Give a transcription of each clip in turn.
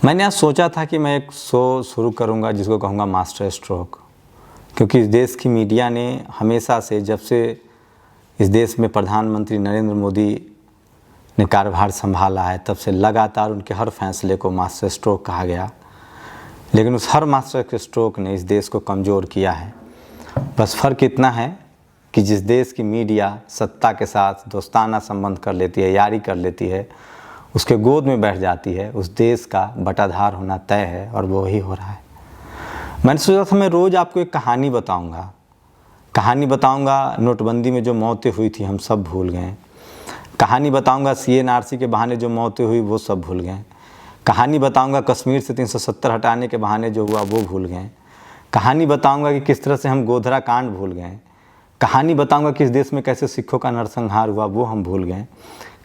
मैंने आज सोचा था कि मैं एक शो शुरू करूंगा जिसको कहूँगा मास्टर स्ट्रोक, क्योंकि इस देश की मीडिया ने हमेशा से, जब से इस देश में प्रधानमंत्री नरेंद्र मोदी ने कार्यभार संभाला है, तब से लगातार उनके हर फैसले को मास्टर स्ट्रोक कहा गया। लेकिन उस हर मास्टर के स्ट्रोक ने इस देश को कमज़ोर किया है। बस फ़र्क इतना है कि जिस देश की मीडिया सत्ता के साथ दोस्ताना संबंध कर लेती है, यारी कर लेती है, उसके गोद में बैठ जाती है, उस देश का बटाधार होना तय है, और वो ही हो रहा है। मैंने सोचा था मैं रोज़ आपको एक कहानी बताऊंगा। नोटबंदी में जो मौतें हुई थी हम सब भूल गए। कहानी बताऊंगा CNRC के बहाने जो मौतें हुई वो सब भूल गए। कहानी बताऊंगा कश्मीर से 370 हटाने के बहाने जो हुआ वो भूल गए। कहानी बताऊंगा कि किस तरह से हम गोधरा कांड भूल गए। कहानी बताऊंगा कि इस देश में कैसे सिखों का नरसंहार हुआ वो हम भूल गए।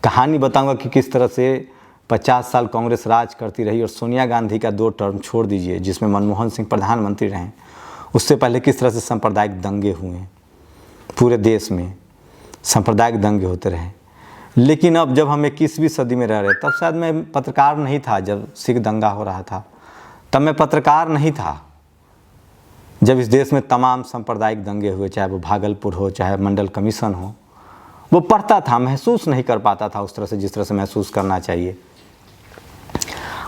कहानी बताऊंगा कि किस तरह से 50 साल कांग्रेस राज करती रही और सोनिया गांधी का 2 टर्म छोड़ दीजिए जिसमें मनमोहन सिंह प्रधानमंत्री रहे, उससे पहले किस तरह से सांप्रदायिक दंगे हुए। पूरे देश में सांप्रदायिक दंगे होते रहे। लेकिन अब जब हम 21वीं सदी में रह रहे, तब शायद मैं पत्रकार नहीं था जब सिख दंगा हो रहा था, तब मैं पत्रकार नहीं था जब इस देश में तमाम सांप्रदायिक दंगे हुए, चाहे वो भागलपुर हो, चाहे मंडल कमीशन हो। वो पढ़ता था, महसूस नहीं कर पाता था उस तरह से जिस तरह से महसूस करना चाहिए।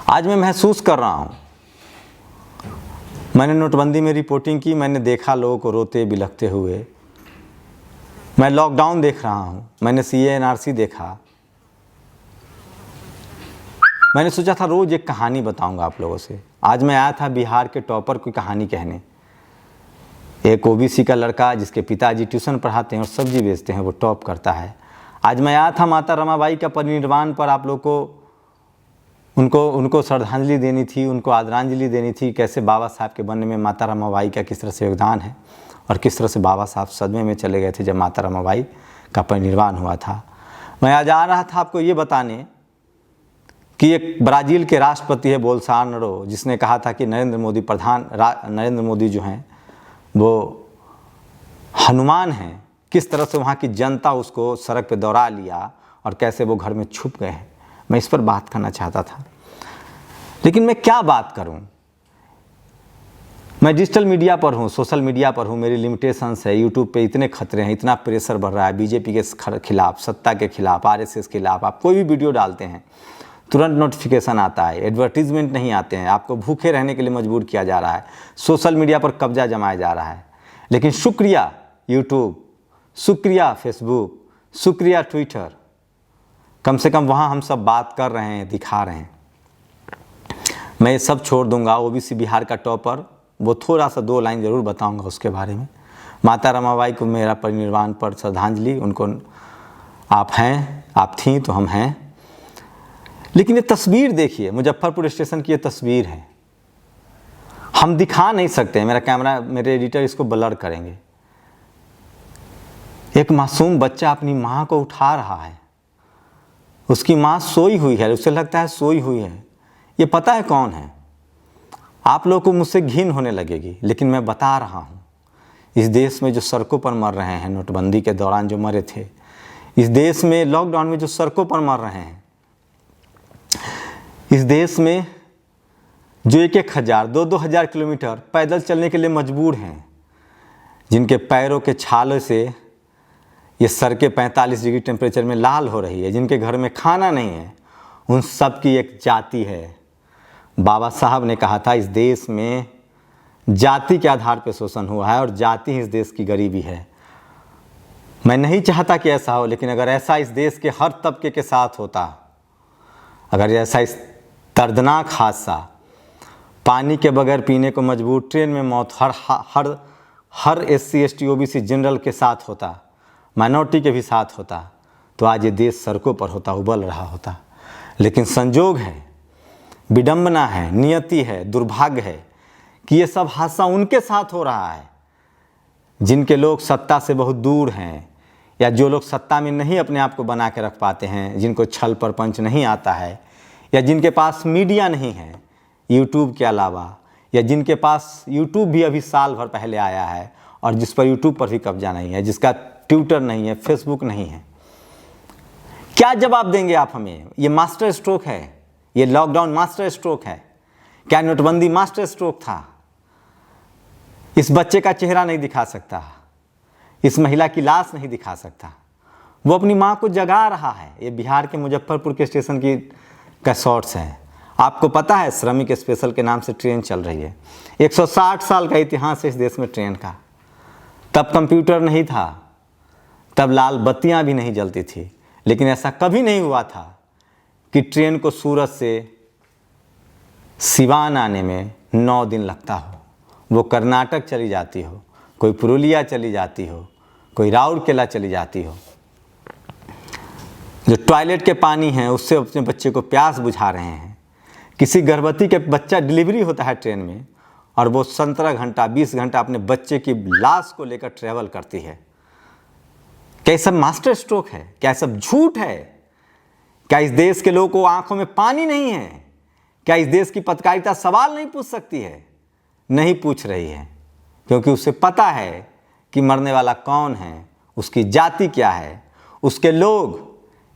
आज मैं महसूस कर रहा हूँ। मैंने नोटबंदी में रिपोर्टिंग की, मैंने देखा लोगों को रोते बिलखते हुए। मैं लॉकडाउन देख रहा हूँ, मैंने CNRC देखा। मैंने सोचा था रोज़ एक कहानी बताऊँगा आप लोगों से। आज मैं आया था बिहार के टॉपर की कहानी कहने। एक OBC का लड़का जिसके पिताजी ट्यूशन पढ़ाते हैं और सब्जी बेचते हैं, वो टॉप करता है। आज मैं आया था माता रमाबाई का परिनिर्वाण पर आप लोग को उनको श्रद्धांजलि देनी थी, उनको आदरांजलि देनी थी। कैसे बाबा साहब के बनने में माता रमाबाई का किस तरह से योगदान है और किस तरह से बाबा साहब सदमे में चले गए थे जब माता रमाबाई का परिनिर्वाण हुआ था। मैं आज आ रहा था आपको ये बताने कि एक ब्राज़ील के राष्ट्रपति है बोल्सोनारो, जिसने कहा था कि नरेंद्र मोदी जो हैं वो हनुमान हैं। किस तरह से वहाँ की जनता उसको सड़क पे दौड़ा लिया और कैसे वो घर में छुप गए हैं। मैं इस पर बात करना चाहता था, लेकिन मैं क्या बात करूं। मैं डिजिटल मीडिया पर हूं, सोशल मीडिया पर हूं, मेरी लिमिटेशंस है। यूट्यूब पे इतने खतरे हैं, इतना प्रेशर बढ़ रहा है बीजेपी के खिलाफ, सत्ता के खिलाफ, RSS के खिलाफ। आप कोई भी वीडियो डालते हैं तुरंत नोटिफिकेशन आता है, एडवर्टीजमेंट नहीं आते हैं, आपको भूखे रहने के लिए मजबूर किया जा रहा है, सोशल मीडिया पर कब्जा जमाया जा रहा है। लेकिन शुक्रिया यूट्यूब, शुक्रिया फेसबुक, शुक्रिया ट्विटर, कम से कम वहाँ हम सब बात कर रहे हैं, दिखा रहे हैं। मैं ये सब छोड़ दूंगा। OBC बिहार का टॉपर, वो थोड़ा सा 2 लाइन ज़रूर बताऊंगा उसके बारे में। माता रमाबाई को मेरा परिनिर्वाण पर श्रद्धांजलि। उनको आप हैं, आप थीं तो हम हैं। लेकिन ये तस्वीर देखिए, मुजफ्फरपुर स्टेशन की ये तस्वीर है। हम दिखा नहीं सकते, मेरे एडिटर इसको ब्लर करेंगे। एक मासूम बच्चा अपनी माँ को उठा रहा है। उसकी माँ सोई हुई है, उसे लगता है सोई हुई है। ये पता है कौन है? आप लोगों को मुझसे घिन होने लगेगी, लेकिन मैं बता रहा हूँ। इस देश में जो सड़कों पर मर रहे हैं, नोटबंदी के दौरान जो मरे थे, इस देश में लॉकडाउन में जो सड़कों पर मर रहे हैं, इस देश में जो 1,000, 2,000 किलोमीटर पैदल चलने के लिए मजबूर हैं, जिनके पैरों के छालों से ये सड़कें 45 डिग्री टेम्परेचर में लाल हो रही है, जिनके घर में खाना नहीं है, उन सब की एक जाति है। बाबा साहब ने कहा था इस देश में जाति के आधार पर शोषण हुआ है और जाति ही इस देश की गरीबी है। मैं नहीं चाहता कि ऐसा हो, लेकिन अगर ऐसा इस देश के हर तबके के साथ होता, अगर ऐसा इस दर्दनाक हादसा, पानी के बगैर पीने को मजबूर, ट्रेन में मौत हर SC ST OBC जनरल के साथ होता, माइनॉरिटी के भी साथ होता, तो आज ये देश सड़कों पर होता, उबल रहा होता। लेकिन संजोग है, विडंबना है, नियति है, दुर्भाग्य है कि ये सब हादसा उनके साथ हो रहा है जिनके लोग सत्ता से बहुत दूर हैं, या जो लोग सत्ता में नहीं अपने आप को बना के रख पाते हैं, जिनको छल प्रपंच नहीं आता है, या जिनके पास मीडिया नहीं है यूट्यूब के अलावा, या जिनके पास यूट्यूब भी अभी साल भर पहले आया है और जिस पर यूट्यूब पर भी कब्जा नहीं है, जिसका ट्विटर नहीं है, फेसबुक नहीं है। क्या जवाब देंगे आप हमें? ये मास्टर स्ट्रोक है, ये लॉकडाउन मास्टर स्ट्रोक है। क्या नोटबंदी मास्टर स्ट्रोक था? इस बच्चे का चेहरा नहीं दिखा सकता, इस महिला की लाश नहीं दिखा सकता, वो अपनी माँ को जगा रहा है। ये बिहार के मुजफ्फरपुर के स्टेशन की का शॉट्स है। आपको पता है श्रमिक स्पेशल के नाम से ट्रेन चल रही है। 160 साल का इतिहास है इस देश में ट्रेन का। तब कंप्यूटर नहीं था, तब लाल बत्तियां भी नहीं जलती थी, लेकिन ऐसा कभी नहीं हुआ था कि ट्रेन को सूरत से सिवान आने में 9 दिन लगता हो। वो कर्नाटक चली जाती हो, कोई पुरुलिया चली जाती हो, कोई राउरकेला चली जाती हो। जो टॉयलेट के पानी है उससे अपने बच्चे को प्यास बुझा रहे हैं। किसी गर्भवती के बच्चा डिलीवरी होता है ट्रेन में और वो 17 घंटा 20 घंटा अपने बच्चे की लाश को लेकर ट्रैवल करती है। क्या ये सब मास्टर स्ट्रोक है? क्या ये सब झूठ है? क्या इस देश के लोगों को आंखों में पानी नहीं है? क्या इस देश की पत्रकारिता सवाल नहीं पूछ सकती है? नहीं पूछ रही है, क्योंकि उसे पता है कि मरने वाला कौन है, उसकी जाति क्या है। उसके लोग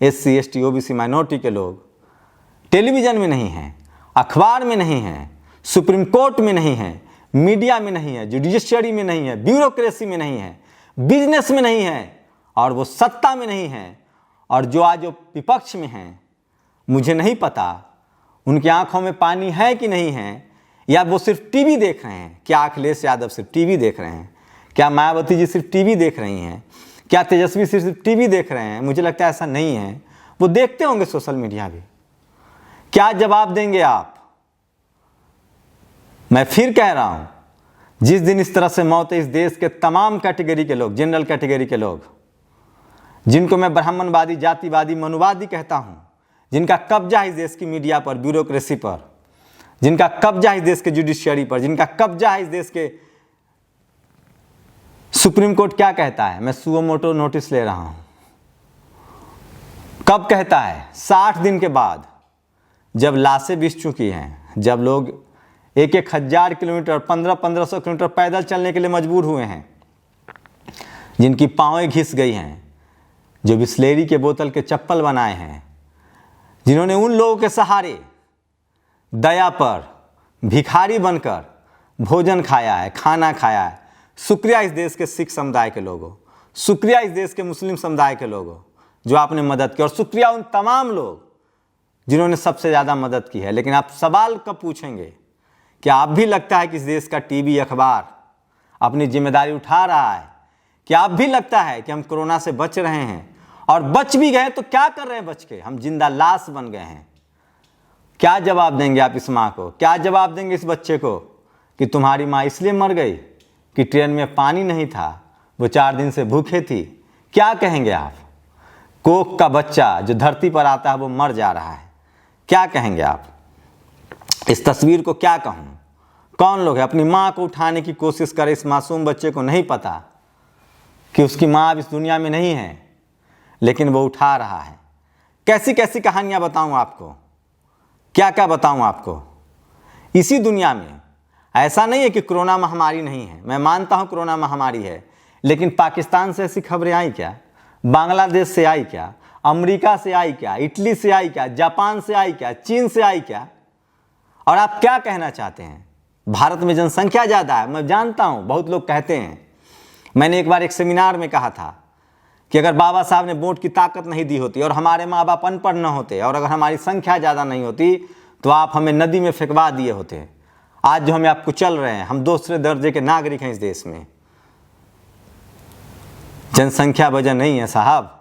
SC ST OBC माइनॉरिटी के लोग टेलीविज़न में नहीं हैं, अखबार में नहीं हैं, सुप्रीम कोर्ट में नहीं हैं, मीडिया में नहीं है, जुडिशियरी में नहीं है, ब्यूरोक्रेसी में नहीं है, बिजनेस में नहीं है, और वो सत्ता में नहीं है। और जो आज विपक्ष में हैं, मुझे नहीं पता उनकी आंखों में पानी है कि नहीं है, या वो सिर्फ टीवी देख रहे हैं। क्या अखिलेश यादव सिर्फ टीवी देख रहे हैं? क्या मायावती जी सिर्फ टीवी देख रही हैं? क्या तेजस्वी सिर्फ टीवी देख रहे हैं? मुझे लगता है ऐसा नहीं है। वो देखते होंगे सोशल मीडिया भी। क्या जवाब देंगे आप? मैं फिर कह रहा हूं, जिस दिन इस तरह से मौत है, इस देश के तमाम कैटेगरी के लोग, जनरल कैटेगरी के लोग, जिनको मैं ब्राह्मणवादी, जातिवादी, मनुवादी कहता हूं, जिनका कब्जा है इस देश की मीडिया पर, ब्यूरोक्रेसी पर, जिनका कब्जा है इस देश के जुडिशियरी पर, जिनका कब्जा है इस देश के सुप्रीम कोर्ट क्या कहता है? मैं सुओ मोटो नोटिस ले रहा हूं। कब कहता है? 60 दिन के बाद, जब लाशें बिछ चुकी हैं, जब लोग 1,000 किलोमीटर 1500 किलोमीटर पैदल चलने के लिए मजबूर हुए हैं, जिनकी पाँवें घिस गई हैं, जो बिस्लेरी के बोतल के चप्पल बनाए हैं, जिन्होंने उन लोगों के सहारे दया पर भिखारी बनकर भोजन खाया है, खाना खाया है। शुक्रिया इस देश के सिख समुदाय के लोगों, शुक्रिया इस देश के मुस्लिम समुदाय के लोगों जो आपने मदद की, और शुक्रिया उन तमाम लोग जिन्होंने सबसे ज़्यादा मदद की है। लेकिन आप सवाल कब पूछेंगे? क्या आप भी लगता है कि इस देश का टीवी, अखबार अपनी जिम्मेदारी उठा रहा है? क्या आप भी लगता है कि हम कोरोना से बच रहे हैं? और बच भी गए तो क्या कर रहे हैं बच के? हम जिंदा लाश बन गए हैं। क्या जवाब देंगे आप इस माँ को? क्या जवाब देंगे इस बच्चे को कि तुम्हारी माँ इसलिए मर गई कि ट्रेन में पानी नहीं था, वो 4 दिन से भूखे थी? क्या कहेंगे आप? कोख का बच्चा जो धरती पर आता है वो मर जा रहा है, क्या कहेंगे आप? इस तस्वीर को क्या कहूँ? कौन लोग है अपनी माँ को उठाने की कोशिश करे? इस मासूम बच्चे को नहीं पता कि उसकी माँ अब इस दुनिया में नहीं है, लेकिन वो उठा रहा है। कैसी कैसी कहानियाँ बताऊँ आपको, क्या क्या बताऊँ आपको? इसी दुनिया में ऐसा नहीं है कि कोरोना महामारी नहीं है, मैं मानता हूँ कोरोना महामारी है, लेकिन पाकिस्तान से ऐसी खबरें आई क्या? बांग्लादेश से आई क्या? अमेरिका से आई क्या? इटली से आई क्या? जापान से आई क्या? चीन से आई क्या? और आप क्या कहना चाहते हैं? भारत में जनसंख्या ज़्यादा है, मैं जानता हूँ, बहुत लोग कहते हैं। मैंने एक बार एक सेमिनार में कहा था कि अगर बाबा साहब ने वोट की ताकत नहीं दी होती और हमारे माँ बाप अनपढ़ न होते और अगर हमारी संख्या ज़्यादा नहीं होती तो आप हमें नदी में फेंकवा दिए होते। आज जो हमें आप कुचल रहे हैं, हम दूसरे दर्जे के नागरिक हैं इस देश में। जनसंख्या वजह नहीं है साहब।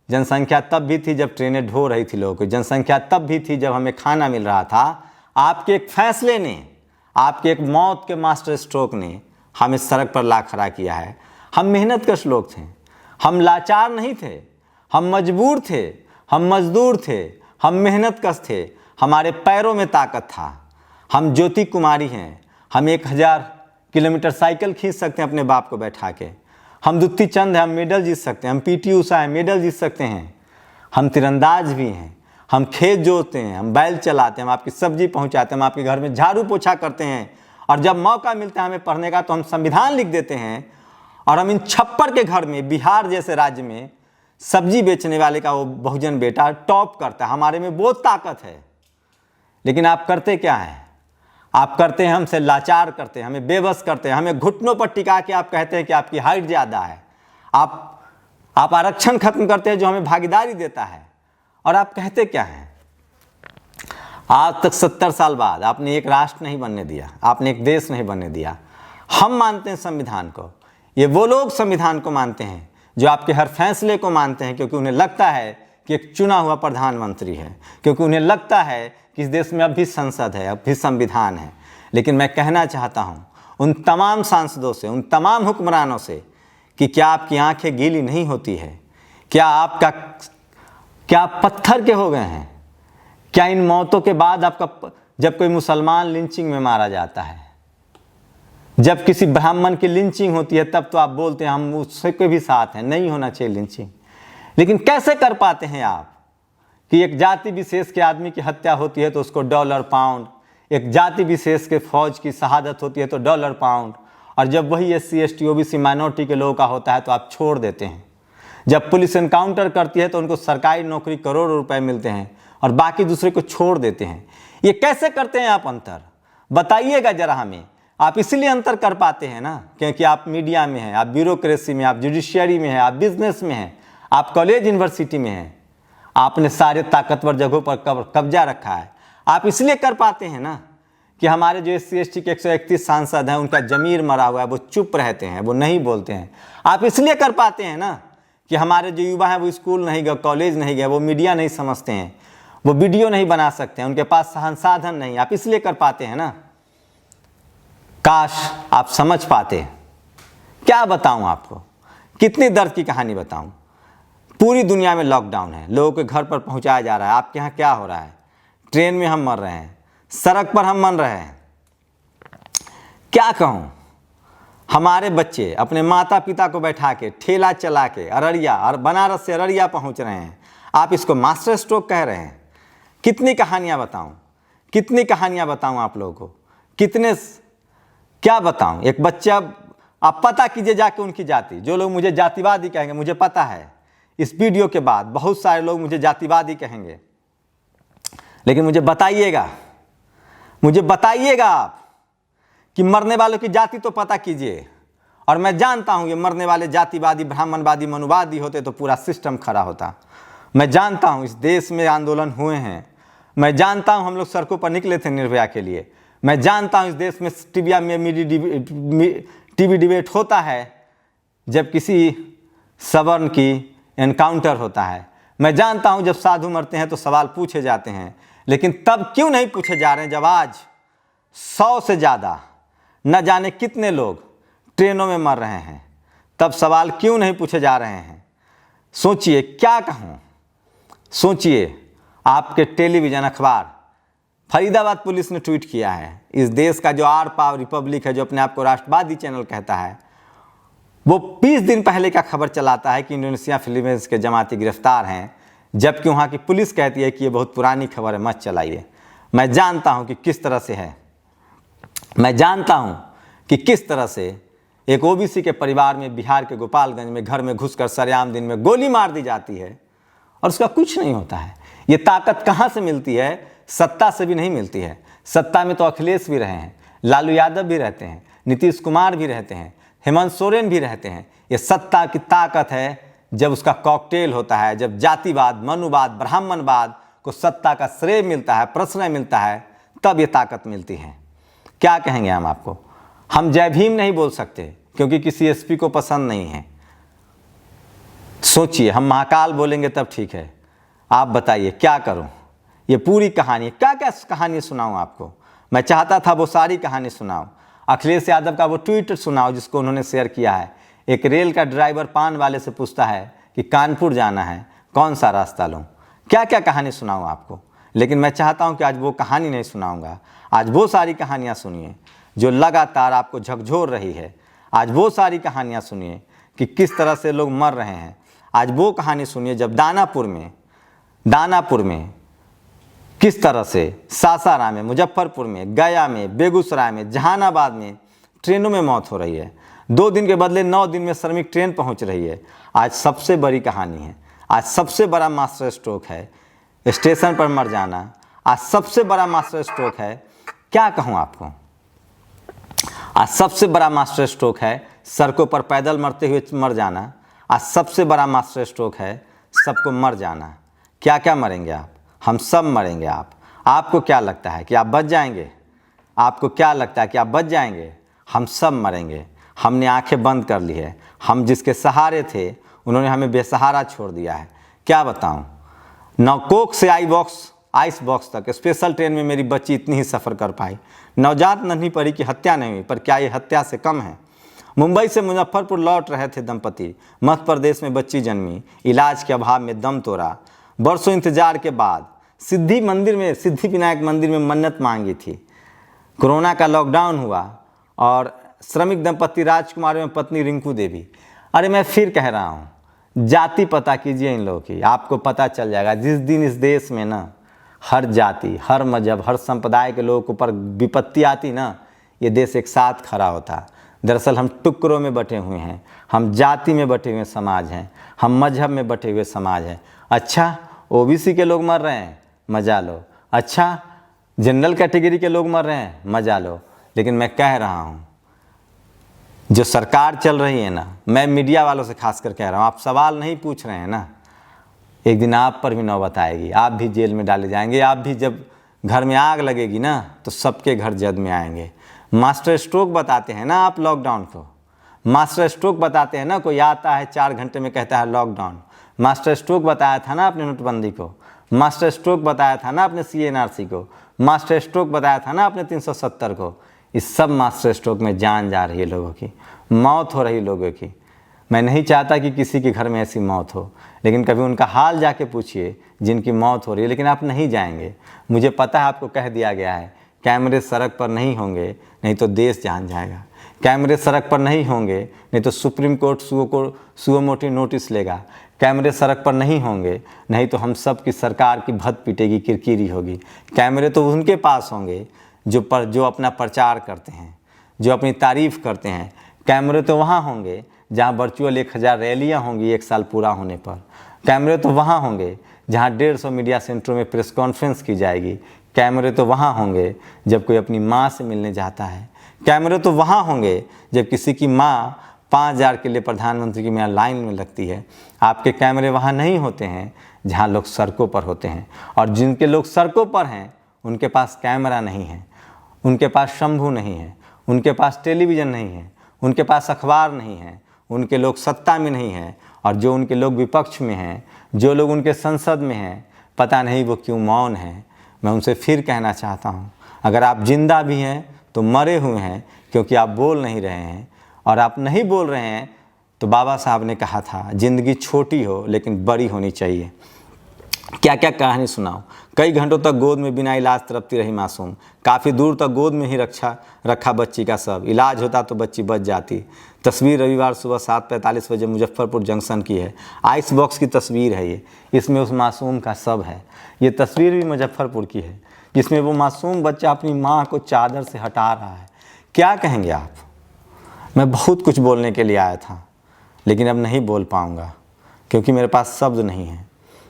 जनसंख्या तब भी थी जब ट्रेनें ढो रही थी लोगों की, जनसंख्या तब भी थी जब हमें खाना मिल रहा था। आपके एक फैसले ने, आपके एक मौत के मास्टर स्ट्रोक ने हमें सड़क पर ला खड़ा किया है। हम मेहनतकश लोग थे, हम लाचार नहीं थे, हम मजबूर थे, हम मजदूर थे, हम मेहनतकश थे, हमारे पैरों में ताकत था। हम ज्योति कुमारी हैं, हम 1000 किलोमीटर साइकिल खींच सकते हैं अपने बाप को बैठा के। हम दुत्ती चंद हैं, हम मेडल जीत सकते हैं। हम PT उषा हैं, मेडल जीत सकते हैं। हम तीरंदाज भी हैं, हम खेत जोतते हैं, हम बैल चलाते हैं, हम आपकी सब्जी पहुंचाते हैं, हम आपके घर में झाड़ू पोछा करते हैं। और जब मौका मिलता है हमें पढ़ने का तो हम संविधान लिख देते हैं। और हम इन छप्पर के घर में, बिहार जैसे राज्य में सब्जी बेचने वाले का वो बहुजन बेटा टॉप करता है। हमारे में बहुत ताकत है, लेकिन आप करते क्या हैं? आप करते हैं हमसे लाचार करते हैं, हमें बेबस करते हैं, हमें घुटनों पर टिका के आप कहते हैं कि आपकी हाइट ज़्यादा है। आप आरक्षण खत्म करते हैं जो हमें भागीदारी देता है, और आप कहते क्या हैं? आज तक 70 साल बाद आपने एक राष्ट्र नहीं बनने दिया, आपने एक देश नहीं बनने दिया। हम मानते हैं संविधान को, ये वो लोग संविधान को मानते हैं जो आपके हर फैसले को मानते हैं, क्योंकि उन्हें लगता है कि एक चुना हुआ प्रधानमंत्री है, क्योंकि उन्हें लगता है कि इस देश में अब भी संसद है, अब भी संविधान है। लेकिन मैं कहना चाहता हूँ उन तमाम सांसदों से, उन तमाम हुक्मरानों से कि क्या आपकी आंखें गीली नहीं होती है? क्या आप पत्थर के हो गए हैं? क्या इन मौतों के बाद आपका, जब कोई मुसलमान लिंचिंग में मारा जाता है, जब किसी ब्राह्मण की लिंचिंग होती है, तब तो आप बोलते हैं हम उसके भी साथ हैं, नहीं होना चाहिए लिंचिंग। लेकिन कैसे कर पाते हैं आप कि एक जाति विशेष के आदमी की हत्या होती है तो उसको डॉलर पाउंड, एक जाति विशेष के फौज की शहादत होती है तो डॉलर पाउंड, और जब वही SC ST OBC माइनॉरिटी के लोगों का होता है तो आप छोड़ देते हैं। जब पुलिस एनकाउंटर करती है तो उनको सरकारी नौकरी करोड़ों रुपए मिलते हैं और बाकी दूसरे को छोड़ देते हैं। ये कैसे करते हैं आप अंतर? बताइएगा जरा हमें। आप इसलिए अंतर कर पाते हैं ना क्योंकि आप मीडिया में हैं, आप ब्यूरोक्रेसी में, आप जुडिशियरी में हैं, आप बिजनेस में हैं, आप कॉलेज यूनिवर्सिटी में हैं, आपने सारे ताकतवर जगहों पर कब्जा रखा है। आप इसलिए कर पाते हैं ना कि हमारे जो SC ST के 131 सांसद हैं उनका जमीर मरा हुआ है, वो चुप रहते हैं, वो नहीं बोलते हैं। आप इसलिए कर पाते हैं ना कि हमारे जो युवा हैं वो स्कूल नहीं गए, कॉलेज नहीं गए, वो मीडिया नहीं समझते हैं, वो वीडियो नहीं बना सकते हैं, उनके पास संसाधन नहीं। आप इसलिए कर पाते हैं ना। काश आप समझ पाते। क्या बताऊं आपको, कितनी दर्द की कहानी बताऊं। पूरी दुनिया में लॉकडाउन है, लोगों के घर पर पहुंचाया जा रहा है। आपके यहाँ क्या हो रहा है? ट्रेन में हम मर रहे हैं, सड़क पर हम मर रहे हैं। क्या कहूं, हमारे बच्चे अपने माता पिता को बैठा के ठेला चला के अररिया और बनारस से अररिया पहुंच रहे हैं। आप इसको मास्टर स्ट्रोक कह रहे हैं। कितनी कहानियां बताऊं, कितनी कहानियां बताऊं आप लोगों को, कितने, क्या बताऊं। एक बच्चा, आप पता कीजिए जाके उनकी जाति। जो लोग मुझे जातिवादी कहेंगे, मुझे पता है इस वीडियो के बाद बहुत सारे लोग मुझे जातिवादी कहेंगे, लेकिन मुझे बताइएगा आप कि मरने वालों की जाति तो पता कीजिए। और मैं जानता हूं ये मरने वाले जातिवादी, ब्राह्मणवादी, मनुवादी होते तो पूरा सिस्टम खड़ा होता। मैं जानता हूं इस देश में आंदोलन हुए हैं, मैं जानता हूं हम लोग सड़कों पर निकले थे निर्भया के लिए, मैं जानता हूं इस देश में टीवी डिबेट होता है जब किसी सवर्ण की एनकाउंटर होता है। मैं जानता हूं जब साधु मरते हैं तो सवाल पूछे जाते हैं, लेकिन तब क्यों नहीं पूछे जा रहे हैं जब आज 100 से ज़्यादा न जाने कितने लोग ट्रेनों में मर रहे हैं? तब सवाल क्यों नहीं पूछे जा रहे हैं? सोचिए, क्या कहूँ, सोचिए। आपके टेलीविज़न, अखबार, फरीदाबाद पुलिस ने ट्वीट किया है, इस देश का जो आर पावर रिपब्लिक है, जो अपने आप को राष्ट्रवादी चैनल कहता है, वो 20 दिन पहले का खबर चलाता है कि इंडोनेशिया फिलीपींस के जमाती गिरफ्तार हैं, जबकि वहाँ की पुलिस कहती है कि ये बहुत पुरानी खबर है, मत चलाइए। मैं जानता हूँ कि किस तरह से है, मैं जानता हूँ कि किस तरह से एक OBC के परिवार में बिहार के गोपालगंज में घर में घुसकर सरेआम दिन में गोली मार दी जाती है और उसका कुछ नहीं होता है। ये ताकत कहाँ से मिलती है? सत्ता से भी नहीं मिलती है। सत्ता में तो अखिलेश भी रहे हैं, लालू यादव भी रहते हैं, नीतीश कुमार भी रहते हैं, हेमंत सोरेन भी रहते हैं। ये सत्ता की ताकत है जब उसका कॉकटेल होता है, जब जातिवाद, मनुवाद, ब्राह्मणवाद को सत्ता का श्रेय मिलता है, प्रश्रय मिलता है, तब ये ताकत मिलती है। क्या कहेंगे हम आपको? हम जय भीम नहीं बोल सकते क्योंकि किसी SP को पसंद नहीं है। सोचिए, हम महाकाल बोलेंगे तब ठीक है। आप बताइए क्या करूं? ये पूरी कहानी, क्या क्या कहानी सुनाऊं आपको? मैं चाहता था वो सारी कहानी सुनाऊं। अखिलेश यादव का वो ट्वीट सुनाओ जिसको उन्होंने शेयर किया है। एक रेल का ड्राइवर पान वाले से पूछता है कि कानपुर जाना है, कौन सा रास्ता लूँ? क्या क्या कहानी सुनाऊं आपको? लेकिन मैं चाहता हूं कि आज वो कहानी नहीं सुनाऊंगा। आज वो सारी कहानियां सुनिए जो लगातार आपको झकझोर रही है। आज वो सारी कहानियां सुनिए कि किस तरह से लोग मर रहे हैं। आज वो कहानी सुनिए जब दानापुर में किस तरह से, सासाराम में, मुजफ्फरपुर में, गया में, बेगूसराय में, जहानाबाद में ट्रेनों में मौत हो रही है। 2 दिन के बदले 9 दिन में श्रमिक ट्रेन पहुंच रही है। आज सबसे बड़ी कहानी है, आज सबसे बड़ा मास्टर स्ट्रोक है स्टेशन पर मर जाना। आज सबसे बड़ा मास्टर स्ट्रोक है क्या कहूँ आपको। आज सबसे बड़ा मास्टर स्ट्रोक है सड़कों पर पैदल मरते हुए मर जाना। आज सबसे बड़ा मास्टर स्ट्रोक है सबको मर जाना। क्या क्या मरेंगे आप? हम सब मरेंगे। आपको क्या लगता है कि आप बच जाएंगे? आपको क्या लगता है कि आप बच जाएंगे? हम सब मरेंगे। हमने आंखें बंद कर ली है। हम जिसके सहारे थे उन्होंने हमें बेसहारा छोड़ दिया है। क्या बताऊं, नवकोक से आइस बॉक्स तक स्पेशल ट्रेन में मेरी बच्ची इतनी ही सफ़र कर पाई। नवजात नहीं पड़ी कि हत्या नहीं हुई, पर क्या ये हत्या से कम है? मुंबई से मुजफ्फरपुर लौट रहे थे दंपति, मध्य प्रदेश में बच्ची जन्मी, इलाज के अभाव में दम तोड़ा। बरसों इंतजार के बाद सिद्धि विनायक मंदिर में मन्नत मांगी थी। कोरोना का लॉकडाउन हुआ और श्रमिक दंपति राजकुमार एवं पत्नी रिंकू देवी। अरे मैं फिर कह रहा हूँ, जाति पता कीजिए इन लोगों की, आपको पता चल जाएगा। जिस दिन इस देश में ना हर जाति, हर मजहब, हर संप्रदाय के लोगों के ऊपर विपत्ति आती ना, ये देश एक साथ खड़ा होता। दरअसल हम टुकड़ों में बटे हुए हैं, हम जाति में बटे हुए समाज हैं, हम मजहब में बटे हुए समाज हैं। अच्छा, ओबीसी के लोग मर रहे हैं, मजा लो। अच्छा, जनरल कैटेगरी के लोग मर रहे हैं, मजा लो। लेकिन मैं कह रहा हूँ, जो सरकार चल रही है ना, मैं मीडिया वालों से खासकर कह रहा हूँ, आप सवाल नहीं पूछ रहे हैं ना, एक दिन आप पर भी नौबत आएगी, आप भी जेल में डाले जाएंगे। आप भी जब घर में आग लगेगी ना, तो सबके घर जद में आएंगे। मास्टर स्ट्रोक बताते हैं ना आप लॉकडाउन को, मास्टर स्ट्रोक बताते हैं ना। कोई आता है 4 घंटे में कहता है लॉकडाउन। मास्टर स्ट्रोक बताया था ना आपने नोटबंदी को, मास्टर स्ट्रोक बताया था ना आपने CNRC को, मास्टर स्ट्रोक बताया था ना आपने 370 को। इस सब मास्टर स्ट्रोक में जान जा रही है लोगों की, मौत हो रही लोगों की। मैं नहीं चाहता कि किसी के घर में ऐसी मौत हो, लेकिन कभी उनका हाल जाके पूछिए जिनकी मौत हो रही है। लेकिन आप नहीं जाएंगे, मुझे पता है। आपको कह दिया गया है कैमरे सड़क पर नहीं होंगे, नहीं तो देश जान जाएगा। कैमरे सड़क पर नहीं होंगे, नहीं तो सुप्रीम कोर्ट सुओ मोटी नोटिस लेगा। कैमरे सड़क पर नहीं होंगे, नहीं तो हम सब की सरकार की भद पिटेगी, किरकिरी होगी। कैमरे तो उनके पास होंगे जो अपना प्रचार करते हैं, जो अपनी तारीफ़ करते हैं। कैमरे तो वहाँ होंगे जहाँ वर्चुअल 1000 रैलियाँ होंगी 1 साल पूरा होने पर। कैमरे तो वहाँ होंगे जहाँ 150 मीडिया सेंटरों में प्रेस कॉन्फ्रेंस की जाएगी। कैमरे तो वहाँ होंगे जब कोई अपनी माँ से मिलने जाता है। कैमरे तो वहाँ होंगे जब किसी की माँ 5000 के लिए प्रधानमंत्री की मेरा लाइन में लगती है। आपके कैमरे वहाँ नहीं होते हैं जहाँ लोग सड़कों पर होते हैं। और जिनके लोग सड़कों पर हैं उनके पास कैमरा नहीं है, उनके पास शंभू नहीं है, उनके पास टेलीविज़न नहीं है, उनके पास अखबार नहीं है, उनके लोग सत्ता में नहीं हैं। और जो उनके लोग विपक्ष में हैं, जो लोग उनके संसद में हैं, पता नहीं वो क्यों मौन हैं। मैं उनसे फिर कहना चाहता हूँ, अगर आप जिंदा भी हैं तो मरे हुए हैं, क्योंकि आप बोल नहीं रहे हैं। और आप नहीं बोल रहे हैं तो बाबा साहब ने कहा था ज़िंदगी छोटी हो लेकिन बड़ी होनी चाहिए। क्या क्या कहानी सुनाऊं। कई घंटों तक गोद में बिना इलाज तड़पती रही मासूम। काफ़ी दूर तक गोद में ही रखा बच्ची का शव। इलाज होता तो बच्ची बच जाती। तस्वीर रविवार सुबह 7:45 बजे मुजफ्फरपुर जंक्शन की है। आइस बॉक्स की तस्वीर है ये, इसमें उस मासूम का शव है। ये तस्वीर भी मुजफ्फरपुर की है, जिसमें वो मासूम बच्चा अपनी माँ को चादर से हटा रहा है। क्या कहेंगे आप? मैं बहुत कुछ बोलने के लिए आया था, लेकिन अब नहीं बोल पाऊँगा क्योंकि मेरे पास शब्द नहीं है।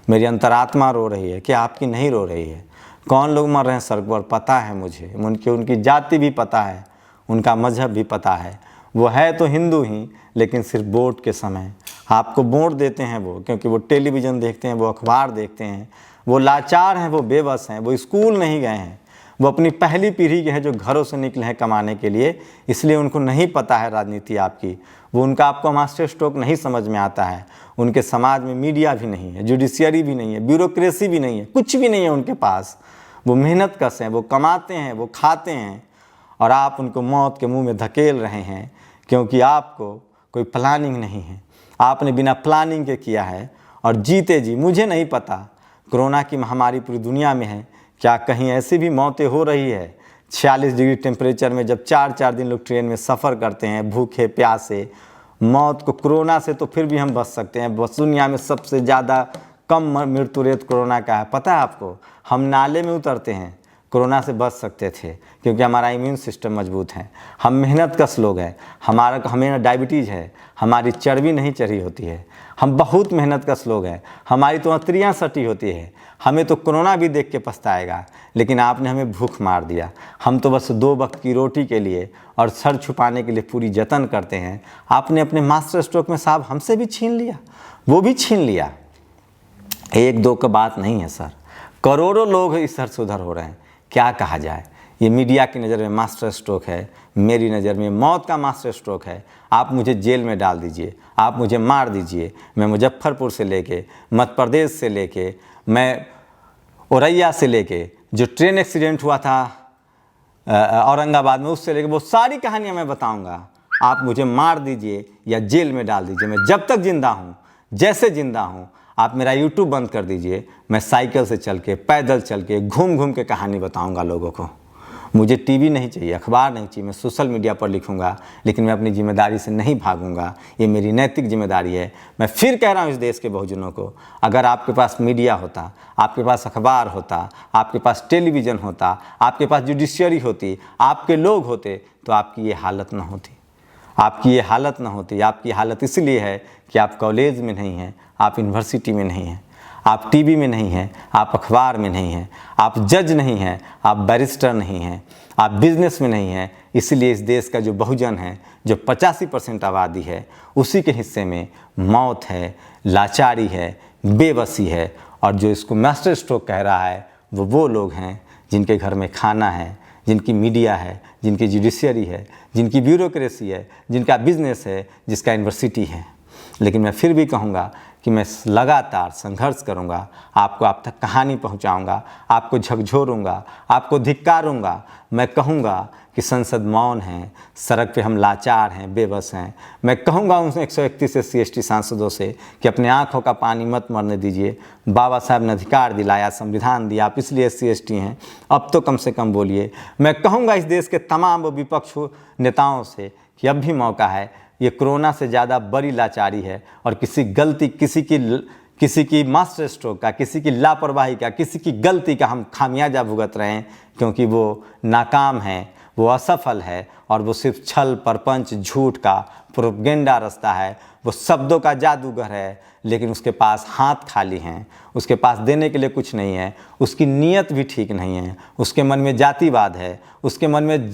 मेरी अंतरात्मा रो रही है कि आपकी नहीं रो रही है। कौन लोग मर रहे हैं सड़क पर पता है मुझे, उनकी जाति भी पता है, उनका मजहब भी पता है। वो है तो हिंदू ही, लेकिन सिर्फ वोट के समय आपको वोट देते हैं वो, क्योंकि वो टेलीविज़न देखते हैं, वो अखबार देखते हैं, वो लाचार हैं, वो बेबस हैं, वो स्कूल नहीं गए हैं, वो अपनी पहली पीढ़ी के हैं जो घरों से निकले हैं कमाने के लिए। इसलिए उनको नहीं पता है राजनीति आपकी। वो उनका आपको मास्टर स्ट्रोक नहीं समझ में आता है। उनके समाज में मीडिया भी नहीं है, जुडिशियरी भी नहीं है, ब्यूरोक्रेसी भी नहीं है, कुछ भी नहीं है उनके पास। वो मेहनत कश हैं, वो कमाते हैं, वो खाते हैं, और आप उनको मौत के मुंह में धकेल रहे हैं क्योंकि आपको कोई प्लानिंग नहीं है। आपने बिना प्लानिंग के किया है और जीते जी। मुझे नहीं पता कोरोना की महामारी पूरी दुनिया में है, क्या कहीं ऐसी भी मौतें हो रही है 46 डिग्री टेम्परेचर में, जब 4-4 दिन लोग ट्रेन में सफ़र करते हैं भूखे प्यासे। मौत को कोरोना से तो फिर भी हम बच सकते हैं। बस दुनिया में सबसे ज़्यादा कम मृत्यु रेट कोरोना का है, पता है आपको? हम नाले में उतरते हैं, कोरोना से बच सकते थे, क्योंकि हमारा इम्यून सिस्टम मजबूत है, हम मेहनत कश लोग हैं, हमें डायबिटीज़ है, हमारी चर्बी नहीं चढ़ी होती है, हम बहुत मेहनत कश लोग हैं, हमारी तो अंतड़ियाँ सटी होती है, हमें तो कोरोना भी देख के पछताएगा। लेकिन आपने हमें भूख मार दिया। हम तो बस 2 वक्त की रोटी के लिए और सर छुपाने के लिए पूरी जतन करते हैं। आपने अपने मास्टर स्ट्रोक में साहब हमसे भी छीन लिया, वो भी छीन लिया। 1-2 का बात नहीं है सर, करोड़ों लोग इधर से उधर हो रहे हैं। क्या कहा जाए, ये मीडिया की नज़र में मास्टर स्ट्रोक है, मेरी नज़र में मौत का मास्टर स्ट्रोक है। आप मुझे जेल में डाल दीजिए, आप मुझे मार दीजिए, मैं मुजफ्फरपुर से लेके, मध्य प्रदेश से लेके, मैं औरैया से लेके, जो ट्रेन एक्सीडेंट हुआ था औरंगाबाद में, उससे लेके वो सारी कहानियाँ मैं बताऊँगा। आप मुझे मार दीजिए या जेल में डाल दीजिए, मैं जब तक ज़िंदा हूँ, जैसे ज़िंदा हूँ, आप मेरा यूट्यूब बंद कर दीजिए, मैं साइकिल से चल के, पैदल चल के, घूम घूम के कहानी बताऊंगा लोगों को। मुझे टीवी नहीं चाहिए, अखबार नहीं चाहिए, मैं सोशल मीडिया पर लिखूंगा, लेकिन मैं अपनी जिम्मेदारी से नहीं भागूंगा। ये मेरी नैतिक जिम्मेदारी है। मैं फिर कह रहा हूँ इस देश के बहुजनों को, अगर आपके पास मीडिया होता, आपके पास अखबार होता, आपके पास टेलीविज़न होता, आपके पास जुडिशियरी होती, आपके लोग होते, तो आपकी ये हालत ना होती। आपकी ये हालत ना होती। आपकी हालत इसलिए है कि आप कॉलेज में नहीं हैं, आप यूनिवर्सिटी में नहीं हैं, आप टीवी में नहीं हैं, आप अखबार में नहीं हैं, आप जज नहीं हैं, आप बैरिस्टर नहीं हैं, आप बिजनेस में नहीं हैं। इसलिए इस देश का जो बहुजन है, जो 85% आबादी है, उसी के हिस्से में मौत है, लाचारी है, बेबसी है। और जो इसको मास्टर स्ट्रोक कह रहा है, वो लोग हैं जिनके घर में खाना है, जिनकी मीडिया है, जिनकी जुडिशियरी है, जिनकी ब्यूरोक्रेसी है, जिनका बिजनेस है, जिसका यूनिवर्सिटी है। लेकिन मैं फिर भी कहूँगा कि मैं लगातार संघर्ष करूँगा, आपको आप तक कहानी पहुँचाऊँगा, आपको झकझोरूँगा, आपको धिक्कारूँगा। मैं कहूँगा कि संसद मौन है, सड़क पे हम लाचार हैं, बेबस हैं। मैं कहूँगा उन 131 SC/ST सांसदों से कि अपने आँखों का पानी मत मरने दीजिए। बाबा साहब ने अधिकार दिलाया, संविधान दिया, आप इसलिए SC/ST हैं, अब तो कम से कम बोलिए। मैं कहूँगा इस देश के तमाम विपक्ष नेताओं से कि अब भी मौका है। ये कोरोना से ज़्यादा बड़ी लाचारी है, और किसी की मास्टर स्ट्रोक का, किसी की लापरवाही का, किसी की गलती का हम खामियाजा भुगत रहे हैं, क्योंकि वो नाकाम है, वो असफल है, और वो सिर्फ छल परपंच झूठ का प्रोपेगेंडा रास्ता है। वो शब्दों का जादूगर है, लेकिन उसके पास हाथ खाली हैं, उसके पास देने के लिए कुछ नहीं है, उसकी नीयत भी ठीक नहीं है, उसके मन में जातिवाद है, उसके मन में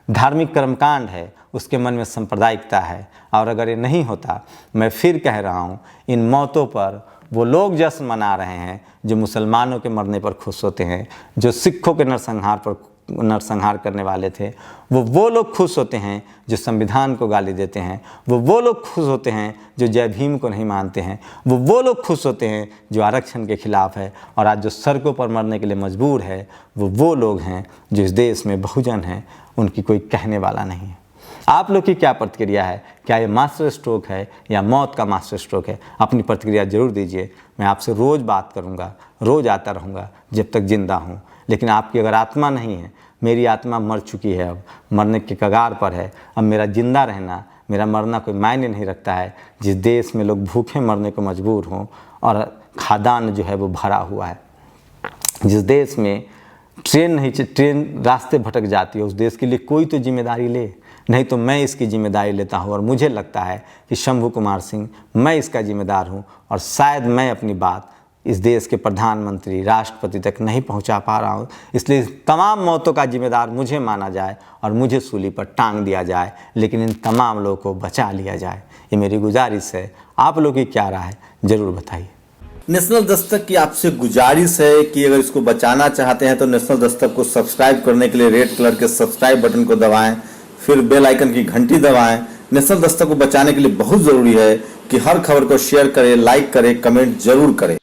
धार्मिक कर्मकांड है, उसके मन में सांप्रदायिकता है। और अगर ये नहीं होता, मैं फिर कह रहा हूँ, इन मौतों पर वो लोग जश्न मना रहे हैं जो मुसलमानों के मरने पर खुश होते हैं, जो सिखों के नरसंहार करने वाले थे, वो लोग खुश होते हैं जो संविधान को गाली देते हैं, वो लोग खुश होते हैं जो जय भीम को नहीं मानते हैं, वो लोग खुश होते हैं जो आरक्षण के खिलाफ है। और आज जो सड़कों पर मरने के लिए मजबूर है, वो लोग हैं जो इस देश में बहुजन हैं, उनकी कोई कहने वाला नहीं है। आप लोग की क्या प्रतिक्रिया है? क्या ये मास्टर स्ट्रोक है या मौत का मास्टर स्ट्रोक है? अपनी प्रतिक्रिया ज़रूर दीजिए। मैं आपसे रोज़ बात करूँगा, रोज़ आता रहूँगा जब तक ज़िंदा हूँ। लेकिन आपकी अगर आत्मा नहीं है, मेरी आत्मा मर चुकी है, अब मरने के कगार पर है। अब मेरा ज़िंदा रहना, मेरा मरना कोई मायने नहीं रखता है। जिस देश में लोग भूखे मरने को मजबूर हों और खादान जो है वो भरा हुआ है, जिस देश में ट्रेन रास्ते भटक जाती है, उस देश के लिए कोई तो जिम्मेदारी ले। नहीं तो मैं इसकी जिम्मेदारी लेता हूँ, और मुझे लगता है कि शंभू कुमार सिंह, मैं इसका जिम्मेदार हूँ। और शायद मैं अपनी बात इस देश के प्रधानमंत्री, राष्ट्रपति तक नहीं पहुँचा पा रहा हूँ, इसलिए तमाम मौतों का जिम्मेदार मुझे माना जाए और मुझे सूली पर टांग दिया जाए, लेकिन इन तमाम लोगों को बचा लिया जाए। ये मेरी गुजारिश है। आप लोगों की क्या राय है, ज़रूर बताइए। नेशनल दस्तक की आपसे गुजारिश है कि अगर इसको बचाना चाहते हैं तो नेशनल दस्तक को सब्सक्राइब करने के लिए रेड कलर के सब्सक्राइब बटन को दबाएं, फिर बेल आइकन की घंटी दबाएं। नेशनल दस्तक को बचाने के लिए बहुत जरूरी है कि हर खबर को शेयर करें, लाइक करें, कमेंट जरूर करें।